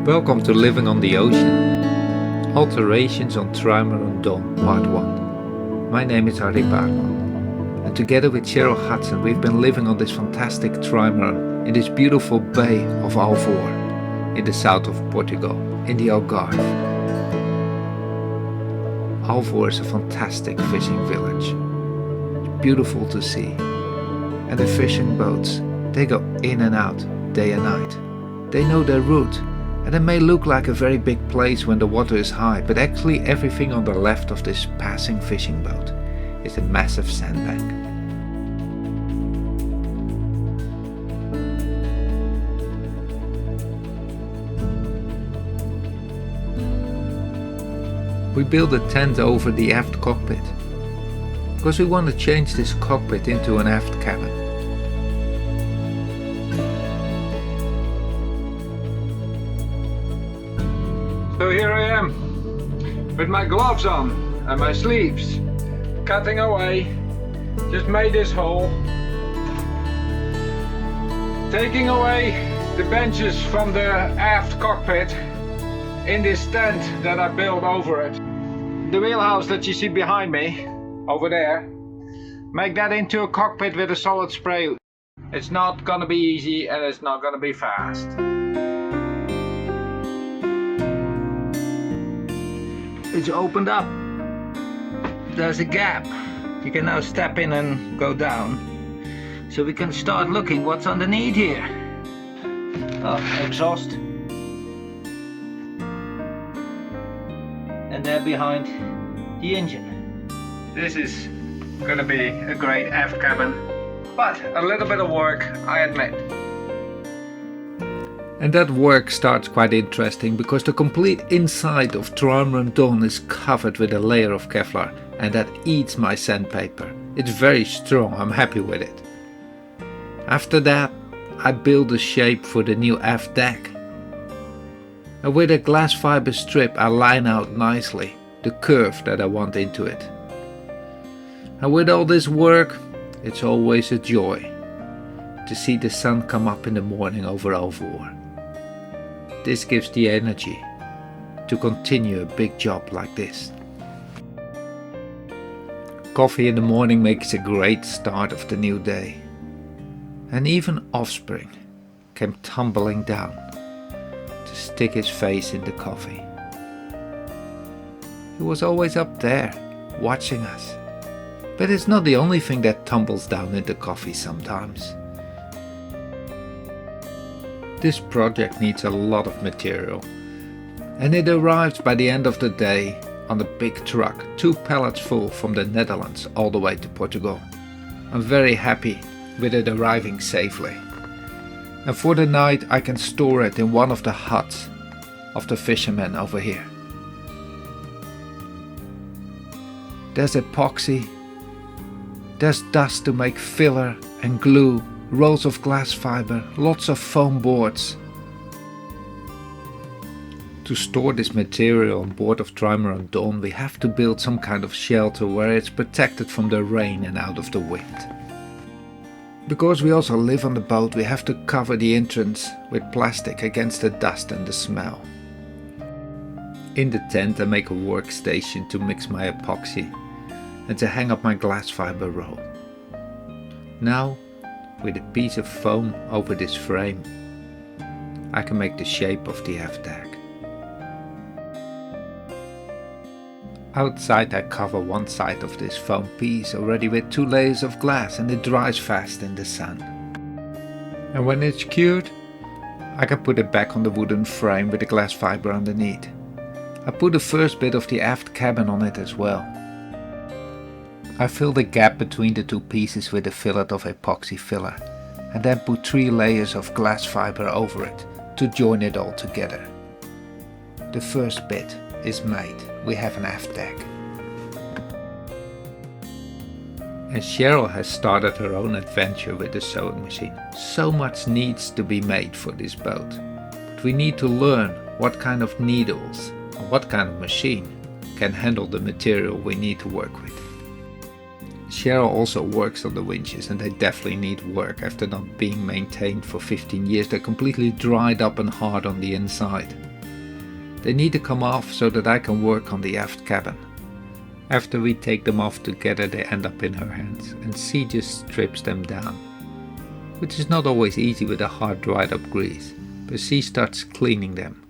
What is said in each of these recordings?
Welcome to Living on the Ocean. Alterations on Trimaran Dawn Part 1. My name is Arie Baartman, and together with Cheryl Hudson we've been living on this fantastic trimaran in this beautiful bay of Alvor in the south of Portugal, in the Algarve. Alvor is a fantastic fishing village. It's beautiful to see. And the fishing boats, they go in and out day and night. They know their route. And it may look like a very big place when the water is high, but actually everything on the left of this passing fishing boat is a massive sandbank. We built a tent over the aft cockpit, because we want to change this cockpit into an aft cabin. So here I am, with my gloves on and my sleeves, cutting away. Just made this hole, taking away the benches from the aft cockpit in this tent that I built over it. The wheelhouse that you see behind me, over there, make that into a cockpit with a solid spray. It's not gonna be easy and it's not gonna be fast. It's opened up. There's a gap. You can now step in and go down. So we can start looking what's underneath here. Oh, exhaust. And there behind the engine. This is gonna be a great aft cabin, but a little bit of work, I admit. And that work starts quite interesting, because the complete inside of Trimaran Dawn is covered with a layer of Kevlar, and that eats my sandpaper. It's very strong, I'm happy with it. After that, I build a shape for the new aft deck. And with a glass fiber strip I line out nicely the curve that I want into it. And with all this work, it's always a joy to see the sun come up in the morning over Alvor. This gives the energy to continue a big job like this. Coffee in the morning makes a great start of the new day. And even Offspring came tumbling down to stick his face in the coffee. He was always up there, watching us. But it's not the only thing that tumbles down into coffee sometimes. This project needs a lot of material, and it arrives by the end of the day on a big truck, 2 pallets full from the Netherlands all the way to Portugal. I'm very happy with it arriving safely. And for the night I can store it in one of the huts of the fishermen over here. There's epoxy, there's dust to make filler and glue, rolls of glass fiber, lots of foam boards. To store this material on board of Trimaran Dawn, we have to build some kind of shelter where it's protected from the rain and out of the wind. Because we also live on the boat, we have to cover the entrance with plastic against the dust and the smell. In the tent I make a workstation to mix my epoxy and to hang up my glass fiber roll. Now, with a piece of foam over this frame, I can make the shape of the aft deck. Outside I cover one side of this foam piece already with 2 layers of glass, and it dries fast in the sun. And when it's cured, I can put it back on the wooden frame with the glass fiber underneath. I put the first bit of the aft cabin on it as well. I fill the gap between the 2 pieces with a fillet of epoxy filler, and then put 3 layers of glass fiber over it to join it all together. The first bit is made. We have an aft deck. And Cheryl has started her own adventure with the sewing machine. So much needs to be made for this boat. But we need to learn what kind of needles and what kind of machine can handle the material we need to work with. Cheryl also works on the winches, and they definitely need work after not being maintained for 15 years. They're completely dried up and hard on the inside. They need to come off so that I can work on the aft cabin. After we take them off together, they end up in her hands, and she just strips them down. Which is not always easy with a hard dried up grease, but she starts cleaning them,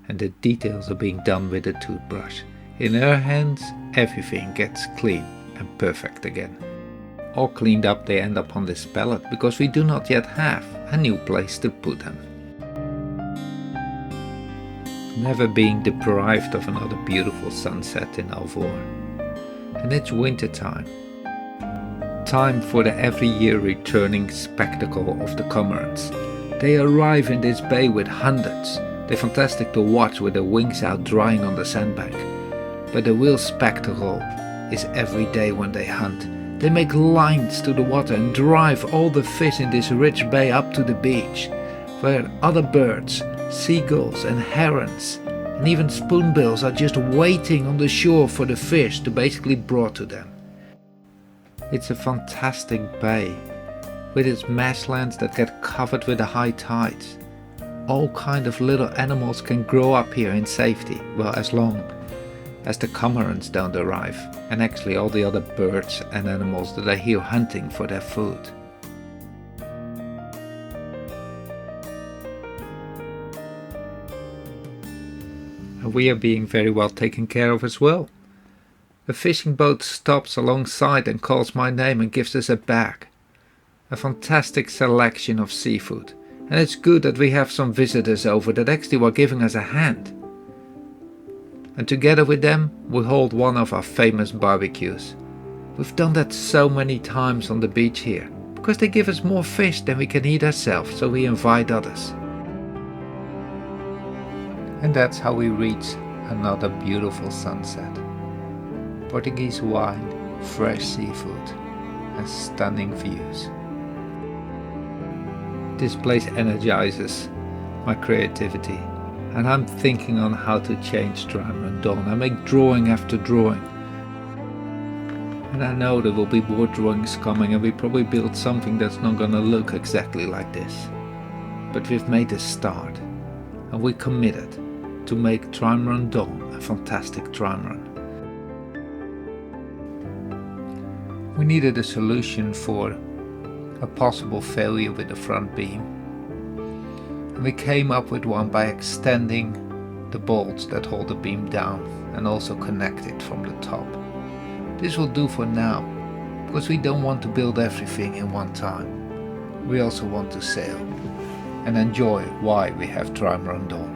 and the details are being done with a toothbrush. In her hands, everything gets clean and perfect again. All cleaned up, they end up on this pallet because we do not yet have a new place to put them. Never being deprived of another beautiful sunset in Alvor. And it's winter time. Time for the every year returning spectacle of the cormorants. They arrive in this bay with hundreds. They're fantastic to watch with their wings out drying on the sandbank. But the real spectacle is every day when they hunt. They make lines to the water and drive all the fish in this rich bay up to the beach, where other birds, seagulls and herons and even spoonbills are just waiting on the shore for the fish to basically brought to them. It's a fantastic bay with its marshlands that get covered with the high tides. All kind of little animals can grow up here in safety, well, as long as the cormorants don't arrive, and actually all the other birds and animals that are here hunting for their food. And we are being very well taken care of as well. A fishing boat stops alongside and calls my name and gives us a bag. A fantastic selection of seafood, and it's good that we have some visitors over that actually were giving us a hand. And together with them, we hold one of our famous barbecues. We've done that so many times on the beach here, because they give us more fish than we can eat ourselves, so we invite others. And that's how we reach another beautiful sunset. Portuguese wine, fresh seafood, and stunning views. This place energizes my creativity. And I'm thinking on how to change Trimaran Dawn. I make drawing after drawing. And I know there will be more drawings coming, and we probably build something that's not gonna look exactly like this. But we've made a start, and we committed to make Trimaran Dawn a fantastic trimaran. We needed a solution for a possible failure with the front beam. And we came up with one by extending the bolts that hold the beam down and also connect it from the top. This will do for now, because we don't want to build everything in one time. We also want to sail and enjoy why we have Trimaran Dawn.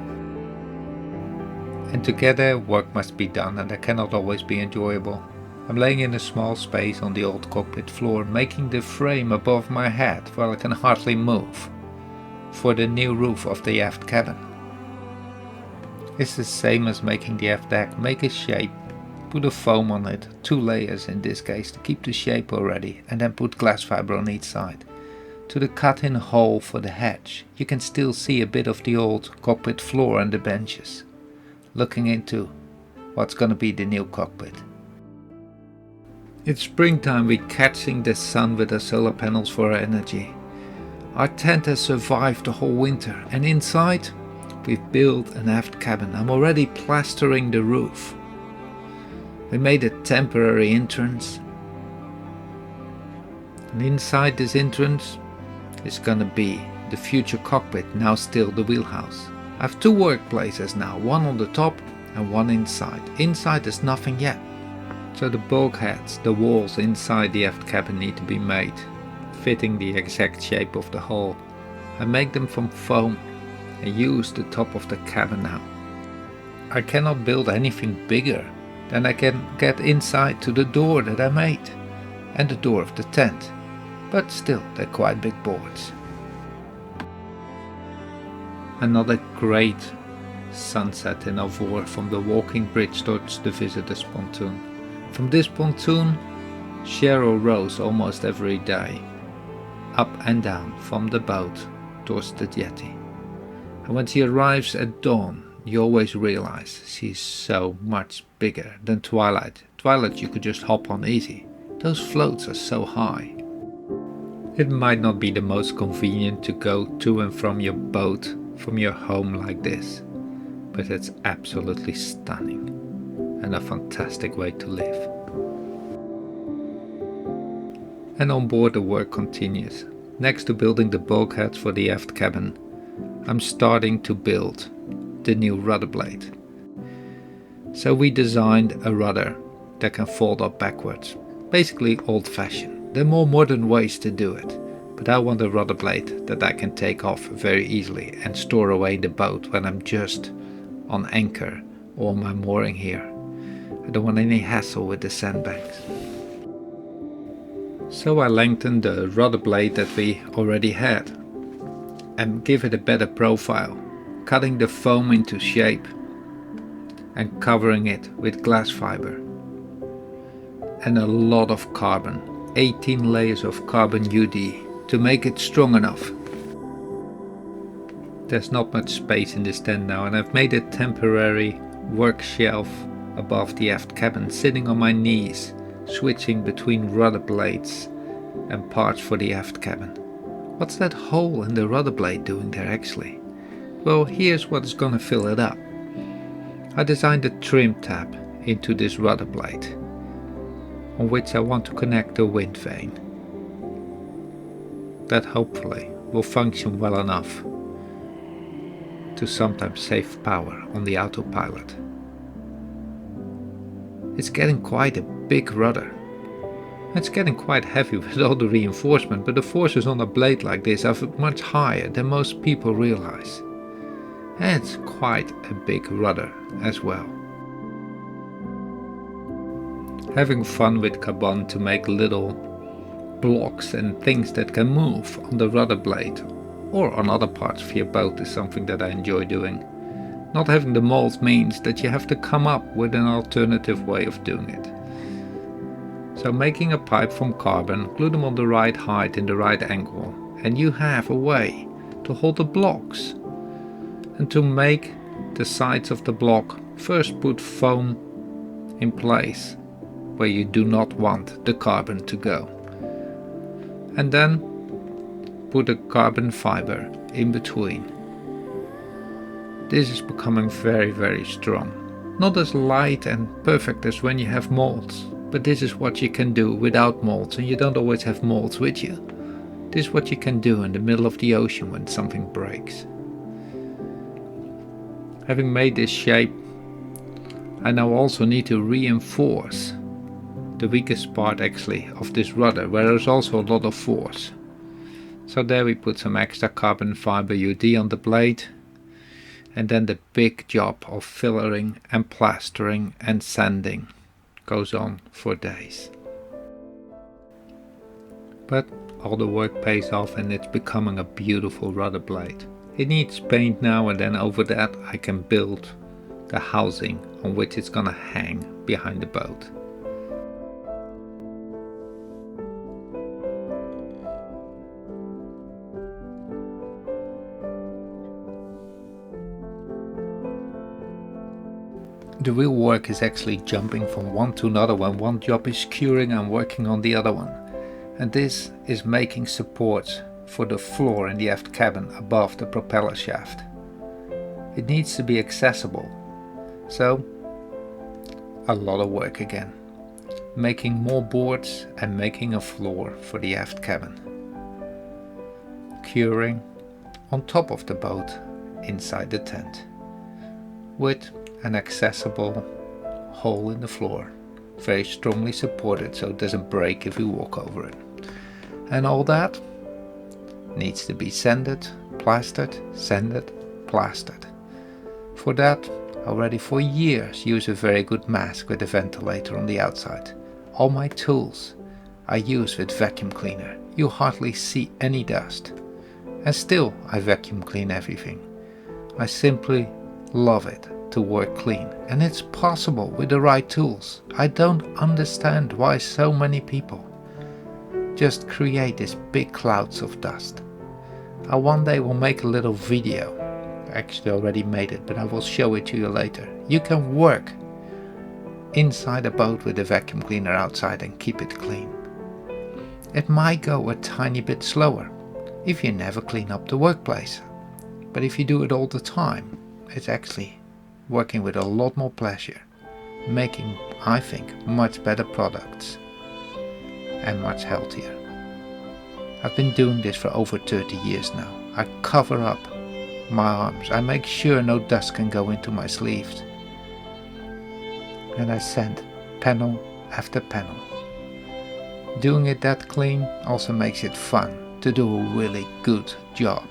And together work must be done, and that cannot always be enjoyable. I'm laying in a small space on the old cockpit floor, making the frame above my head while I can hardly move, for the new roof of the aft cabin. It's the same as making the aft deck. Make a shape, put a foam on it, 2 layers in this case to keep the shape already, and then put glass fiber on each side. To the cut-in hole for the hatch, you can still see a bit of the old cockpit floor and the benches, looking into what's gonna be the new cockpit. It's springtime. We're catching the sun with our solar panels for our energy. Our tent has survived the whole winter, and inside we've built an aft cabin. I'm already plastering the roof. We made a temporary entrance, and inside this entrance is gonna be the future cockpit, now still the wheelhouse. I have 2 workplaces now, one on the top and one inside. Inside there's nothing yet, so the bulkheads, the walls inside the aft cabin need to be made, fitting the exact shape of the hull. I make them from foam and use the top of the cabin now. I cannot build anything bigger than I can get inside to the door that I made and the door of the tent, but still they're quite big boards. Another great sunset in Alvor from the walking bridge towards the visitor's pontoon. From this pontoon, Cheryl rows almost every day, up and down from the boat towards the jetty. And when she arrives at dawn, you always realize she's so much bigger than Twilight. Twilight you could just hop on easy. Those floats are so high. It might not be the most convenient to go to and from your boat from your home like this, but it's absolutely stunning and a fantastic way to live. And on board the work continues. Next to building the bulkheads for the aft cabin, I'm starting to build the new rudder blade. So we designed a rudder that can fold up backwards, basically old-fashioned. There are more modern ways to do it, but I want a rudder blade that I can take off very easily and store away in the boat when I'm just on anchor or my mooring here. I don't want any hassle with the sandbanks. So I lengthened the rudder blade that we already had and give it a better profile, cutting the foam into shape and covering it with glass fiber. And a lot of carbon, 18 layers of carbon UD to make it strong enough. There's not much space in this tent now, and I've made a temporary work shelf above the aft cabin, sitting on my knees, switching between rudder blades and parts for the aft cabin. What's that hole in the rudder blade doing there actually? Well, here's what's gonna fill it up. I designed a trim tab into this rudder blade, on which I want to connect a wind vane. That hopefully will function well enough to sometimes save power on the autopilot. It's getting quite a big rudder. It's getting quite heavy with all the reinforcement, but the forces on a blade like this are much higher than most people realize. And it's quite a big rudder as well. Having fun with carbon to make little blocks and things that can move on the rudder blade or on other parts of your boat is something that I enjoy doing. Not having the mold means that you have to come up with an alternative way of doing it. So making a pipe from carbon, glue them on the right height in the right angle, and you have a way to hold the blocks. And to make the sides of the block, first put foam in place where you do not want the carbon to go. And then put a carbon fiber in between. This is becoming very, very strong. Not as light and perfect as when you have molds, but this is what you can do without molds, and you don't always have molds with you. This is what you can do in the middle of the ocean when something breaks. Having made this shape, I now also need to reinforce the weakest part actually of this rudder, where there's also a lot of force. So there we put some extra carbon fiber UD on the blade, and then the big job of fillering and plastering and sanding goes on for days. But all the work pays off, and it's becoming a beautiful rudder blade. It needs paint now, and then over that I can build the housing on which it's gonna hang behind the boat. The real work is actually jumping from one to another when one job is curing and working on the other one. And this is making supports for the floor in the aft cabin above the propeller shaft. It needs to be accessible, so a lot of work again. Making more boards and making a floor for the aft cabin. Curing on top of the boat inside the tent, with an accessible hole in the floor, very strongly supported so it doesn't break if we walk over it. And all that needs to be sanded, plastered, sanded, plastered. For that, already for years use a very good mask with a ventilator on the outside. All my tools I use with vacuum cleaner. You hardly see any dust. And still I vacuum clean everything. I simply love it to work clean, and it's possible with the right tools. I don't understand why so many people just create these big clouds of dust. I one day will make a little video. I actually already made it, but I will show it to you later. You can work inside a boat with a vacuum cleaner outside and keep it clean. It might go a tiny bit slower if you never clean up the workplace, but if you do it all the time, it's actually working with a lot more pleasure, making, I think, much better products and much healthier. I've been doing this for over 30 years now. I cover up my arms, I make sure no dust can go into my sleeves, and I sand panel after panel. Doing it that clean also makes it fun to do a really good job.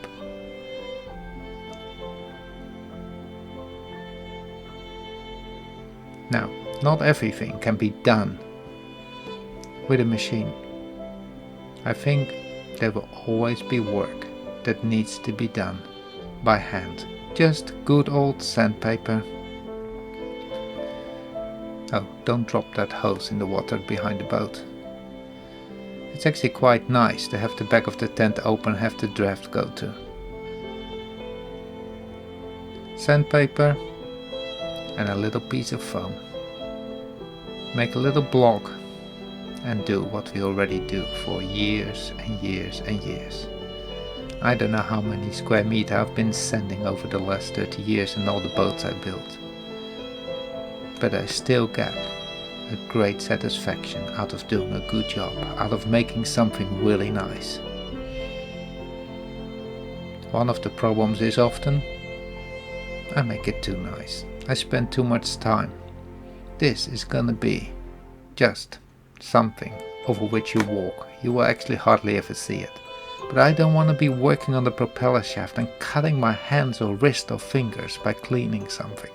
Now, not everything can be done with a machine. I think there will always be work that needs to be done by hand. Just good old sandpaper. Oh, don't drop that hose in the water behind the boat. It's actually quite nice to have the back of the tent open and have the draft go to. Sandpaper and a little piece of foam. Make a little block and do what we already do for years and years and years. I don't know how many square meters I've been sanding over the last 30 years in all the boats I built. But I still get a great satisfaction out of doing a good job, out of making something really nice. One of the problems is often I make it too nice. I spend too much time. This is gonna be just something over which you walk. You will actually hardly ever see it. But I don't want to be working on the propeller shaft and cutting my hands or wrist or fingers by cleaning something.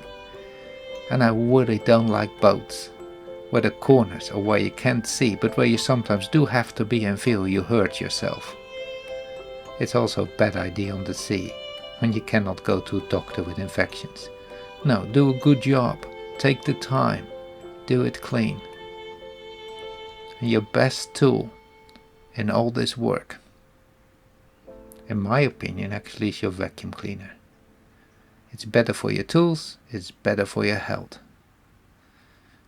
And I really don't like boats where the corners are where you can't see, but where you sometimes do have to be and feel you hurt yourself. It's also a bad idea on the sea when you cannot go to a doctor with infections. No, do a good job. Take the time. Do it clean. And your best tool in all this work, in my opinion, actually is your vacuum cleaner. It's better for your tools, it's better for your health.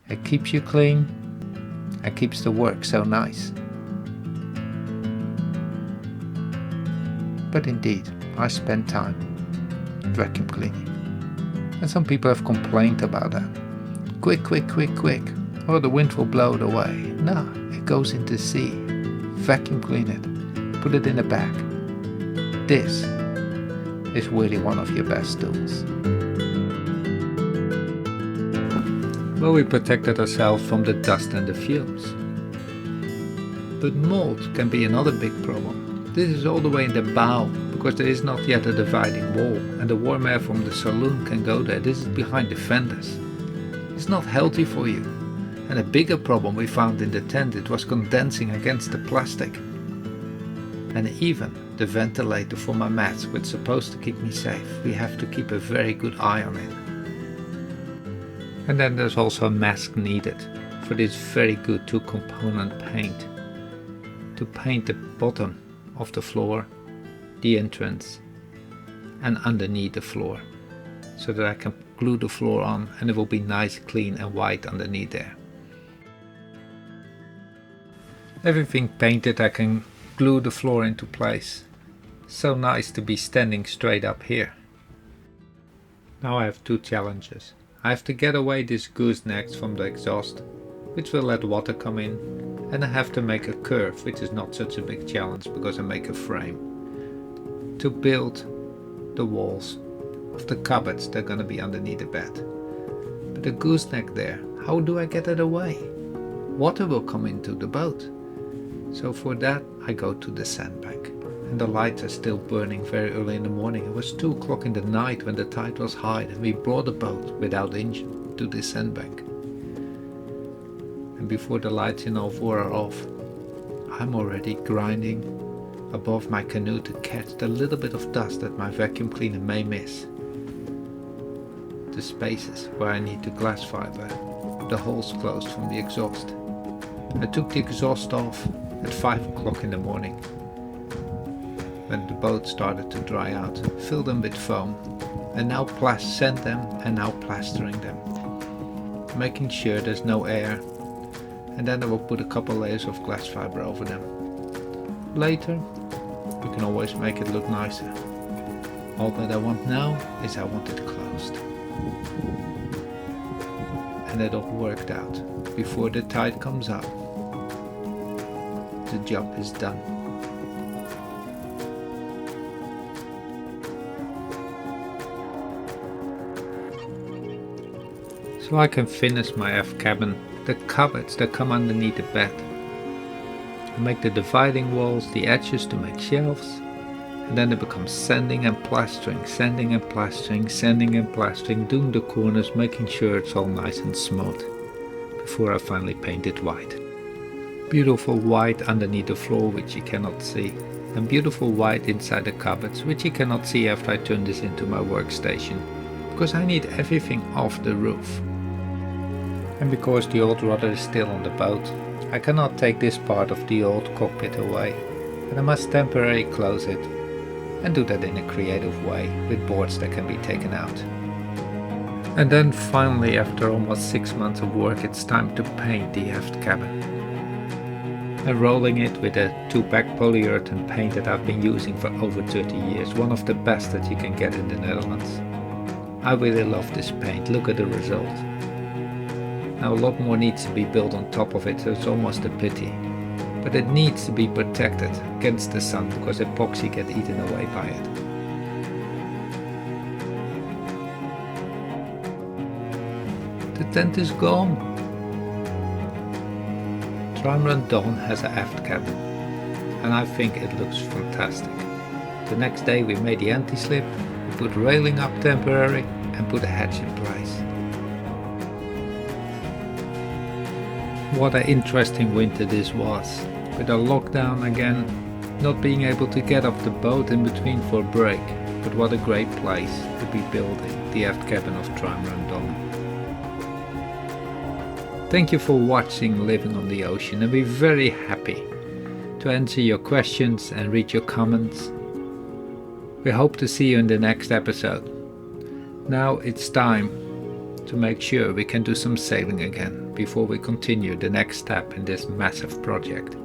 It keeps you clean and keeps the work so nice. But indeed, I spend time vacuum cleaning. And some people have complained about that. Quick, quick, quick, quick. Oh, the wind will blow it away. No, it goes into the sea. Vacuum clean it. Put it in a bag. This is really one of your best tools. Well, we protected ourselves from the dust and the fumes. But mold can be another big problem. This is all the way in the bow, because there is not yet a dividing wall, and the warm air from the saloon can go there. This is behind the fenders. It's not healthy for you. And a bigger problem we found in the tent, it was condensing against the plastic. And even the ventilator for my mats, which is supposed to keep me safe, we have to keep a very good eye on it. And then there's also a mask needed for this very good 2-component paint. To paint the bottom of the floor, the entrance, and underneath the floor, so that I can glue the floor on and it will be nice, clean and white underneath there. Everything painted, I can glue the floor into place. So nice to be standing straight up here. Now I have two challenges. I have to get away these goosenecks from the exhaust, which will let water come in, and I have to make a curve, which is not such a big challenge because I make a frame, to build the walls of the cupboards that are going to be underneath the bed. But the gooseneck there, how do I get it away? Water will come into the boat. So for that I go to the sandbank. And the lights are still burning very early in the morning. It was 2 o'clock in the night when the tide was high, and we brought the boat without engine to this sandbank. And before the lights in Alvor are off, I'm already grinding above my canoe to catch the little bit of dust that my vacuum cleaner may miss. The spaces where I need to glass fiber, the holes closed from the exhaust. I took the exhaust off at 5 o'clock in the morning, when the boat started to dry out, filled them with foam, and now sand them and now plastering them. making sure there's no air, and then I will put a couple layers of glass fiber over them. Later we can always make it look nicer. All that I want now is I want it closed. And it all worked out. Before the tide comes up, the job is done. So I can finish my aft cabin, the cupboards that come underneath the bed. I make the dividing walls, the edges to make shelves, and then it becomes sanding and plastering, sanding and plastering, sanding and plastering, doing the corners, making sure it's all nice and smooth, before I finally paint it white. Beautiful white underneath the floor, which you cannot see, and beautiful white inside the cupboards, which you cannot see after I turn this into my workstation, because I need everything off the roof. And because the old rudder is still on the boat, I cannot take this part of the old cockpit away, and I must temporarily close it, and do that in a creative way, with boards that can be taken out. And then finally, after almost 6 months of work, it's time to paint the aft cabin. I'm rolling it with a 2-pack polyurethane paint that I've been using for over 30 years, one of the best that you can get in the Netherlands. I really love this paint, look at the result. Now a lot more needs to be built on top of it, so it's almost a pity. But it needs to be protected against the sun, because epoxy gets eaten away by it. The tent is gone. Trimaran Dawn has an aft cabin, and I think it looks fantastic. The next day we made the anti-slip, we put railing up temporary and put a hatch in place. What an interesting winter this was, with a lockdown again, not being able to get off the boat in between for a break, but what a great place to be building the aft cabin of Trimaran Dawn. Thank you for watching Living on the Ocean, and we're very happy to answer your questions and read your comments. We hope to see you in the next episode. Now it's time to make sure we can do some sailing again before we continue the next step in this massive project.